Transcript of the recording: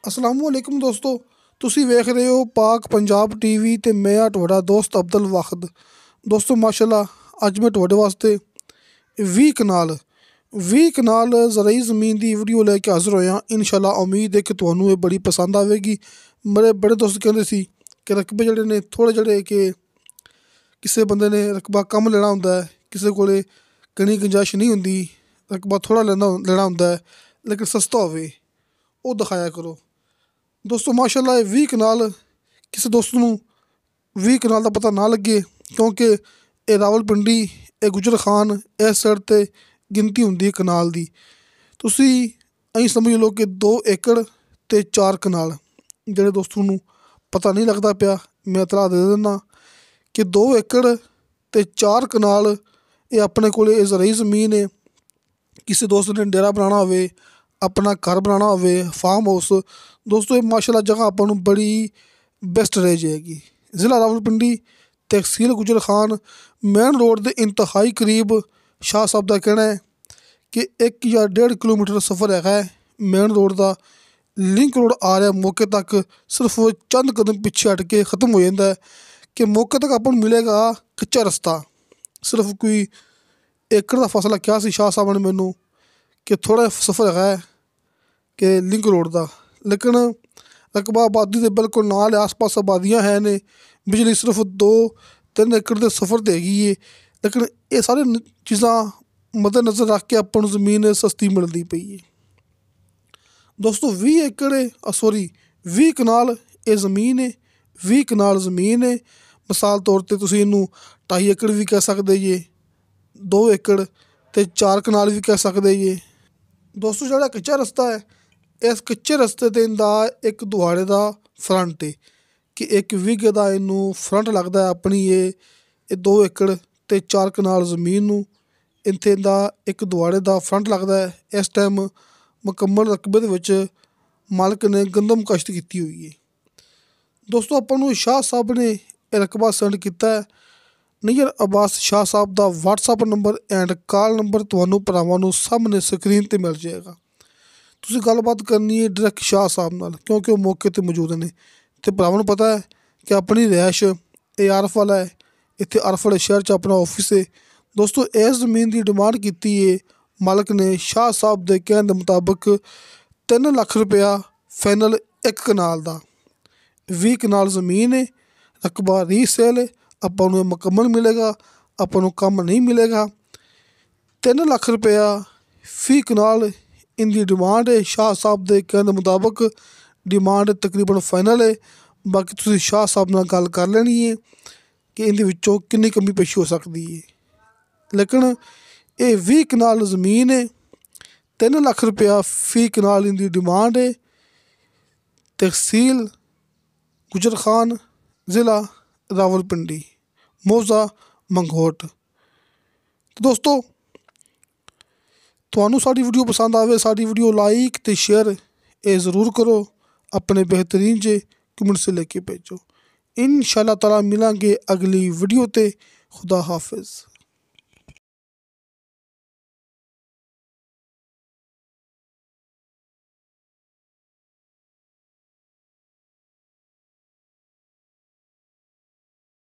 असलामुअलैकुम दोस्तों, ਤੁਸੀਂ ਵੇਖ ਰਹੇ ਹੋ ਪਾਕ ਪੰਜਾਬ ਟੀਵੀ ਤੇ ਮੈਂ ਆ ਤੁਹਾਡਾ ਦੋਸਤ ਅਬਦੁਲ ਵਾਹਿਦ। ਦੋਸਤੋ ਮਾਸ਼ਾਅੱਲਾ ਅੱਜ ਮੈਂ ਤੁਹਾਡੇ ਵਾਸਤੇ 20 ਕਨਾਲ ਜ਼ਰਾਈ ਜ਼ਮੀਨ ਦੀ ਵੀਡੀਓ ਲੈ ਕੇ ਹਾਜ਼ਰ ਹੋਇਆ। ਇਨਸ਼ਾਅੱਲਾ ਉਮੀਦ ਹੈ ਕਿ ਤੁਹਾਨੂੰ ਇਹ ਬੜੀ ਪਸੰਦ ਆਵੇਗੀ। ਮੇਰੇ ਬੜੇ ਦੋਸਤ ਕਹਿੰਦੇ ਸੀ ਕਿ ਰਕਬੇ ਜਿਹੜੇ ਨੇ ਥੋੜ੍ਹੇ ਜਿਹੜੇ ਕਿ ਕਿਸੇ ਬੰਦੇ ਨੇ ਰਕਬਾ ਕਮ ਲੈਣਾ ਹੁੰਦਾ ਹੈ, ਕਿਸੇ ਕੋਲੇ ਕਣੀ ਗੁੰਜਾਇਸ਼ ਨਹੀਂ ਹੁੰਦੀ, ਰਕਬਾ ਥੋੜ੍ਹਾ ਲੈਣਾ ਹੁੰਦਾ ਹੈ ਲੇਕਿਨ ਸਸਤਾ ਹੋਵੇ, ਉਹ ਦਿਖਾਇਆ ਕਰੋ। ਦੋਸਤੋ ਮਾਸ਼ਾਅੱਲਾ ਇਹ 20 ਕਨਾਲ ਕਿਸੇ ਦੋਸਤ ਨੂੰ 20 ਕਨਾਲ ਦਾ ਪਤਾ ਨਾ ਲੱਗੇ, ਕਿਉਂਕਿ ਇਹ ਰਾਵਲਪਿੰਡੀ, ਇਹ ਗੁਜਰ ਖਾਨ ਇਸ ਸਾਈਡ 'ਤੇ ਗਿਣਤੀ ਹੁੰਦੀ ਹੈ ਕਨਾਲ ਦੀ। ਤੁਸੀਂ ਅਸੀਂ ਸਮਝ ਲਓ ਕਿ 2 ਏਕੜ ਅਤੇ 4 ਕਨਾਲ। ਜਿਹੜੇ ਦੋਸਤ ਨੂੰ ਪਤਾ ਨਹੀਂ ਲੱਗਦਾ ਪਿਆ ਮੈਂ ਇਤਲਾਹ ਦੇ ਦਿੰਦਾ ਕਿ 2 ਏਕੜ ਅਤੇ 4 ਕਨਾਲ ਇਹ ਆਪਣੇ ਕੋਲ ਇਹ ਜ਼ਰਾਈ ਜ਼ਮੀਨ ਹੈ। ਕਿਸੇ ਦੋਸਤ ਨੇ ਡੇਰਾ ਬਣਾਉਣਾ ਹੋਵੇ, ਆਪਣਾ ਘਰ ਬਣਾਉਣਾ ਹੋਵੇ, ਫਾਰਮ ਹਾਊਸ, ਦੋਸਤੋ ਇਹ ਮਾਸ਼ਾਅੱਲਾ ਜਗ੍ਹਾ ਆਪਾਂ ਨੂੰ ਬੜੀ ਬੈਸਟ ਰਹਿ ਜਾਏਗੀ। ਜ਼ਿਲ੍ਹਾ ਰਾਵਲਪਿੰਡੀ, ਤਹਿਸੀਲ ਗੁਜਰ ਖਾਨ, ਮੇਨ ਰੋਡ ਦੇ ਇੰਤਹਾਈ ਕਰੀਬ। ਸ਼ਾਹ ਸਾਹਿਬ ਦਾ ਕਹਿਣਾ ਹੈ ਕਿ 1 ਜਾਂ 1.5 ਕਿਲੋਮੀਟਰ ਸਫ਼ਰ ਹੈਗਾ ਹੈ ਮੇਨ ਰੋਡ ਦਾ। ਲਿੰਕ ਰੋਡ ਆ ਰਿਹਾ ਮੌਕੇ ਤੱਕ, ਸਿਰਫ ਚੰਦ ਕਦਮ ਪਿੱਛੇ ਹਟ ਕੇ ਖ਼ਤਮ ਹੋ ਜਾਂਦਾ ਹੈ ਕਿ ਮੌਕੇ ਤੱਕ ਆਪਾਂ ਨੂੰ ਮਿਲੇਗਾ ਕੱਚਾ ਰਸਤਾ। ਸਿਰਫ ਕੋਈ ਏਕੜ ਦਾ ਫਾਸਲਾ ਕਿਹਾ ਸੀ ਸ਼ਾਹ ਸਾਹਿਬ ਨੇ ਮੈਨੂੰ ਕਿ ਥੋੜ੍ਹਾ ਸਫ਼ਰ ਹੈਗਾ ਹੈ ਕਿ ਲਿੰਕ ਰੋਡ ਦਾ, ਲੇਕਿਨ ਰਕਬਾ ਆਬਾਦੀ ਦੇ ਬਿਲਕੁਲ ਨਾਲ ਆਸ ਪਾਸ ਆਬਾਦੀਆਂ ਹੈ ਨੇ। ਬਿਜਲੀ ਸਿਰਫ 2-3 ਏਕੜ ਦੇ ਸਫ਼ਰ 'ਤੇ ਹੈਗੀ ਹੈ, ਲੇਕਿਨ ਇਹ ਸਾਰੇ ਚੀਜ਼ਾਂ ਮੱਦੇਨਜ਼ਰ ਰੱਖ ਕੇ ਆਪਾਂ ਨੂੰ ਜ਼ਮੀਨ ਸਸਤੀ ਮਿਲਦੀ ਪਈ ਹੈ। ਦੋਸਤੋ 20 ਕਨਾਲ ਇਹ ਜ਼ਮੀਨ ਹੈ। 20 ਕਨਾਲ ਜ਼ਮੀਨ ਹੈ। ਮਿਸਾਲ ਤੌਰ 'ਤੇ ਤੁਸੀਂ ਇਹਨੂੰ 2.5 ਏਕੜ ਵੀ ਕਹਿ ਸਕਦੇ ਜੇ, 2 ਏਕੜ ਅਤੇ 4 ਕਨਾਲ ਵੀ ਕਹਿ ਸਕਦੇ ਜੇ। ਦੋਸਤੋ ਜਿਹੜਾ ਕੱਚਾ ਰਸਤਾ ਹੈ, ਇਸ ਕੱਚੇ ਰਸਤੇ 'ਤੇ ਇਹਦਾ ਇੱਕ ਦੁਆੜੇ ਦਾ ਫਰੰਟ ਹੈ ਕਿ 1 ਵੀਘੇ ਦਾ ਇਹਨੂੰ ਫਰੰਟ ਲੱਗਦਾ ਆਪਣੀ ਇਹ 2 ਏਕੜ ਅਤੇ 4 ਕਨਾਲ ਜ਼ਮੀਨ ਨੂੰ। ਇੱਥੇ ਇਹਦਾ ਇੱਕ ਦੁਆੜੇ ਦਾ ਫਰੰਟ ਲੱਗਦਾ ਹੈ। ਇਸ ਟਾਈਮ ਮੁਕੰਮਲ ਰਕਬੇ ਦੇ ਵਿੱਚ ਮਾਲਕ ਨੇ ਗੰਦਮ ਕਾਸ਼ਤ ਕੀਤੀ ਹੋਈ ਹੈ। ਦੋਸਤੋ ਆਪਾਂ ਨੂੰ ਸ਼ਾਹ ਸਾਹਿਬ ਨੇ ਇਹ ਰਕਬਾ ਸੈਂਡ ਕੀਤਾ ਹੈ। ਨਈਅਰ ਅਬਾਸ ਸ਼ਾਹ ਸਾਹਿਬ ਦਾ WhatsApp number end call number ਤੁਹਾਨੂੰ ਭਰਾਵਾਂ ਨੂੰ ਸਾਹਮਣੇ ਸਕਰੀਨ 'ਤੇ ਮਿਲ ਜਾਏਗਾ। ਤੁਸੀਂ ਗੱਲਬਾਤ ਕਰਨੀ ਹੈ ਡਾਇਰੈਕਟ ਸ਼ਾਹ ਸਾਹਿਬ ਨਾਲ, ਕਿਉਂਕਿ ਉਹ ਮੌਕੇ 'ਤੇ ਮੌਜੂਦ ਨੇ ਅਤੇ ਭਰਾਵਾਂ ਨੂੰ ਪਤਾ ਹੈ ਕਿ ਆਪਣੀ ਰਿਹਾਇਸ਼ ਇਹ ਆਰਫ ਵਾਲਾ ਹੈ। ਇੱਥੇ ਆਰਫ ਵਾਲੇ ਸ਼ਹਿਰ 'ਚ ਆਪਣਾ ਆਫਿਸ ਹੈ। ਦੋਸਤੋ ਇਸ ਜ਼ਮੀਨ ਦੀ ਡਿਮਾਂਡ ਕੀਤੀ ਹੈ ਮਾਲਕ ਨੇ ਸ਼ਾਹ ਸਾਹਿਬ ਦੇ ਕਹਿਣ ਦੇ ਮੁਤਾਬਕ 3 ਲੱਖ ਰੁਪਇਆ ਫਾਈਨਲ 1 ਕਨਾਲ ਦਾ। 20 ਕਨਾਲ ਜ਼ਮੀਨ ਹੈ, ਰਕਬਾ ਰੀਸੇਲ ਹੈ, ਆਪਾਂ ਨੂੰ ਇਹ ਮੁਕੰਮਲ ਮਿਲੇਗਾ, ਆਪਾਂ ਨੂੰ ਕੰਮ ਨਹੀਂ ਮਿਲੇਗਾ। 3 ਲੱਖ ਰੁਪਇਆ ਫੀ ਕਨਾਲ ਇਹਦੀ ਡਿਮਾਂਡ ਹੈ। ਸ਼ਾਹ ਸਾਹਿਬ ਦੇ ਕਹਿਣ ਦੇ ਮੁਤਾਬਕ ਡਿਮਾਂਡ ਤਕਰੀਬਨ ਫਾਈਨਲ ਹੈ। ਬਾਕੀ ਤੁਸੀਂ ਸ਼ਾਹ ਸਾਹਿਬ ਨਾਲ ਗੱਲ ਕਰ ਲੈਣੀ ਹੈ ਕਿ ਇਹਦੇ ਵਿੱਚੋਂ ਕਿੰਨੀ ਕਮੀ ਪੇਸ਼ੀ ਹੋ ਸਕਦੀ ਹੈ, ਲੇਕਿਨ ਇਹ 20 ਕਨਾਲ ਜ਼ਮੀਨ ਹੈ। 3 ਲੱਖ ਰੁਪਇਆ ਫੀ ਕਨਾਲ ਇਹਦੀ ਡਿਮਾਂਡ ਹੈ। ਤਹਿਸੀਲ ਗੁਜਰ ਖਾਨ, ਜ਼ਿਲ੍ਹਾ ਰਾਵਲਪਿੰਡੀ, ਮੌਜ਼ਾ ਮੰਗੋਟ। ਦੋਸਤੋ ਤੁਹਾਨੂੰ ਸਾਡੀ ਵੀਡੀਓ ਪਸੰਦ ਆਵੇ, ਸਾਡੀ ਵੀਡੀਓ ਲਾਈਕ ਅਤੇ ਸ਼ੇਅਰ ਇਹ ज़रूर करो। अपने बेहतरीन जे कमेंट से लेके भेजो। इंशाअल्लाह ताला मिलेंगे अगली वीडियो ते। खुदा हाफिज़।